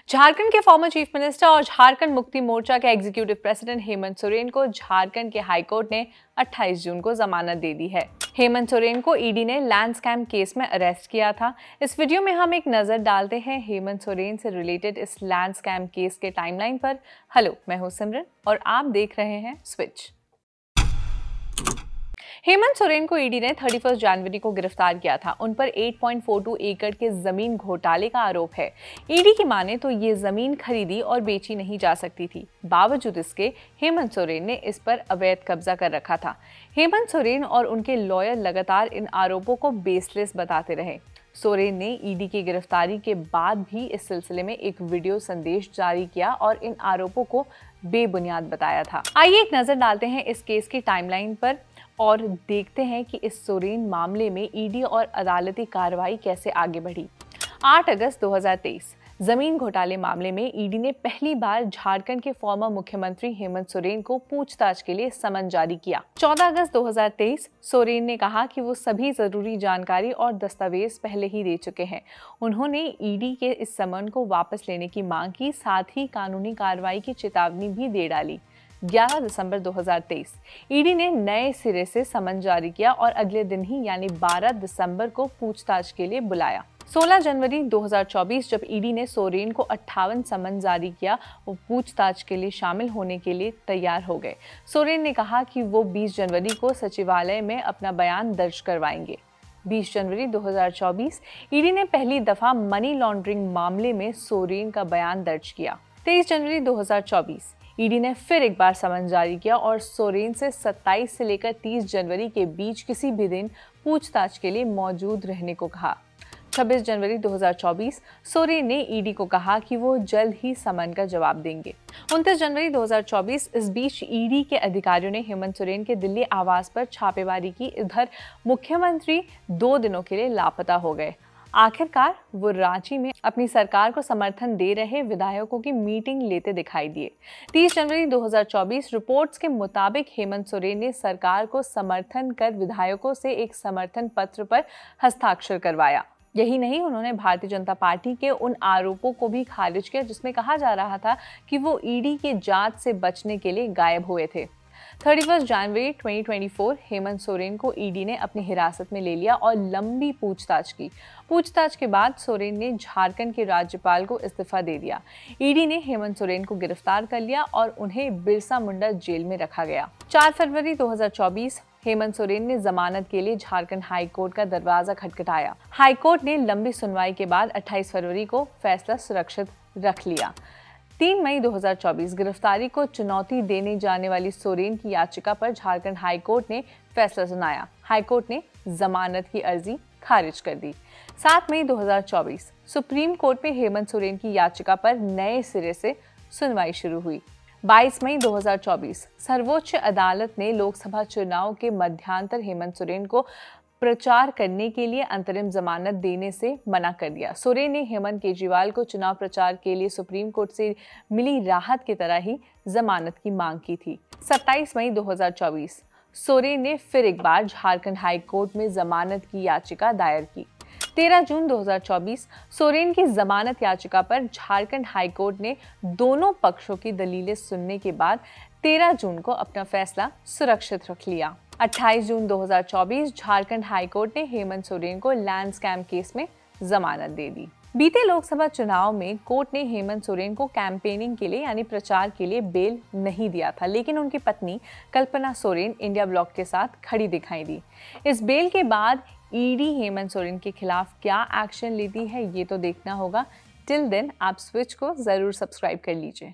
झारखंड के former chief minister और झारखंड मुक्ति मोर्चा के एग्जीक्यूटिव प्रेसिडेंट हेमंत सोरेन को झारखंड के हाईकोर्ट ने 28 जून को जमानत दे दी है। हेमंत सोरेन को ईडी ने लैंड स्कैम केस में अरेस्ट किया था। इस वीडियो में हम एक नजर डालते हैं हेमंत सोरेन से रिलेटेड इस लैंड स्कैम केस के टाइमलाइन पर। हेलो, मैं हूं सिमरन और आप देख रहे हैं स्विच। हेमंत सोरेन को ईडी ने 31 जनवरी को गिरफ्तार किया था। उन पर 8.42 एकड़ के जमीन घोटाले का आरोप है। ईडी की माने तो ये जमीन खरीदी और बेची नहीं जा सकती थी। बावजूद इसके हेमंत सोरेन ने इस पर अवैध कब्जा कर रखा था। हेमंत सोरेन और उनके लॉयर लगातार इन आरोपों को बेसलेस बताते रहे। सोरेन ने ईडी की गिरफ्तारी के बाद भी इस सिलसिले में एक वीडियो संदेश जारी किया और इन आरोपों को बेबुनियाद बताया था। आइए एक नजर डालते हैं इस केस की टाइमलाइन पर और देखते हैं कि इस सोरेन मामले में ईडी और अदालती कार्रवाई कैसे आगे बढ़ी। 8 अगस्त 2023 जमीन घोटाले मामले में ईडी ने पहली बार झारखंड के फॉर्मर मुख्यमंत्री हेमंत सोरेन को पूछताछ के लिए समन जारी किया। 14 अगस्त 2023 सोरेन ने कहा कि वो सभी जरूरी जानकारी और दस्तावेज पहले ही दे चुके हैं। उन्होंने ईडी के इस समन को वापस लेने की मांग की, साथ ही कानूनी कार्रवाई की चेतावनी भी दे डाली। 11 दिसंबर 2023 ईडी ने नए सिरे से समन जारी किया और अगले दिन ही यानी 12 दिसंबर को पूछताछ के लिए बुलाया। 16 जनवरी 2024 जब ईडी ने सोरेन को 58 समन जारी किया, वो पूछताछ के लिए शामिल होने के लिए तैयार हो गए। सोरेन ने कहा कि वो 20 जनवरी को सचिवालय में अपना बयान दर्ज करवाएंगे। 20 जनवरी 2024 ईडी ने पहली दफा मनी लॉन्ड्रिंग मामले में सोरेन का बयान दर्ज किया। 23 जनवरी 2024 ईडी ने फिर एक बार समन जारी किया और सोरेन से 27 से लेकर 30 जनवरी के बीच किसी भी दिन पूछताछ के लिए मौजूद रहने को कहा। 26 जनवरी 2024 सोरेन ने ईडी को कहा कि वो जल्द ही समन का जवाब देंगे। 29 जनवरी 2024 इस बीच ईडी के अधिकारियों ने हेमंत सोरेन के दिल्ली आवास पर छापेमारी की। इधर मुख्यमंत्री 2 दिनों के लिए लापता हो गए। आखिरकार वो रांची में अपनी सरकार को समर्थन दे रहे विधायकों की मीटिंग लेते दिखाई दिए। 30 जनवरी 2024 रिपोर्ट्स के मुताबिक हेमंत सोरेन ने सरकार को समर्थन कर विधायकों से एक समर्थन पत्र पर हस्ताक्षर करवाया। यही नहीं, उन्होंने भारतीय जनता पार्टी के उन आरोपों को भी खारिज किया जिसमें कहा जा रहा था कि वो ईडी के जांच से बचने के लिए गायब हुए थे। 31 जनवरी 2024 हेमंत सोरेन को ईडी ने अपनी हिरासत में ले लिया और लंबी पूछताछ की। पूछताछ के बाद सोरेन ने झारखंड के राज्यपाल को इस्तीफा दे दिया। ईडी ने हेमंत सोरेन को गिरफ्तार कर लिया और उन्हें बिरसा मुंडा जेल में रखा गया। 4 फरवरी 2024 हेमंत सोरेन ने जमानत के लिए झारखंड हाई कोर्ट का दरवाजा खटखटाया। हाई कोर्ट ने लंबी सुनवाई के बाद 28 फरवरी को फैसला सुरक्षित रख लिया। 3 मई 2024 गिरफ्तारी को चुनौती देने जाने वाली सोरेन की याचिका पर झारखंड हाई कोर्ट ने फैसला सुनाया। हाई कोर्ट ने जमानत की अर्जी खारिज कर दी। 7 मई 2024 सुप्रीम कोर्ट में हेमंत सोरेन की याचिका पर नए सिरे से सुनवाई शुरू हुई। 22 मई 2024 सर्वोच्च अदालत ने लोकसभा चुनाव के मध्यांतर हेमंत सोरेन को प्रचार करने के लिए अंतरिम जमानत देने से मना कर दिया। सोरेन ने हेमंत केजरीवाल को चुनाव प्रचार के लिए सुप्रीम कोर्ट से मिली राहत की तरह ही जमानत की मांग की थी। 27 मई 2024 सोरेन ने फिर एक बार झारखंड हाई कोर्ट में जमानत की याचिका दायर की। 13 जून 2024 सोरेन की जमानत याचिका पर झारखंड हाई कोर्ट ने दोनों पक्षों की दलीलें सुनने के बाद 13 जून को अपना फैसला सुरक्षित रख लिया। 28 जून 2024 झारखंड हाई कोर्ट ने हेमंत सोरेन को लैंड स्कैम केस में जमानत दे दी। बीते लोकसभा चुनाव में कोर्ट ने हेमंत सोरेन को कैंपेनिंग के लिए यानी प्रचार के लिए बेल नहीं दिया था, लेकिन उनकी पत्नी कल्पना सोरेन इंडिया ब्लॉक के साथ खड़ी दिखाई दी। इस बेल के बाद ईडी हेमंत सोरेन के खिलाफ क्या एक्शन लेती है ये तो देखना होगा। टिल देन आप स्विच को जरूर सब्सक्राइब कर लीजिए।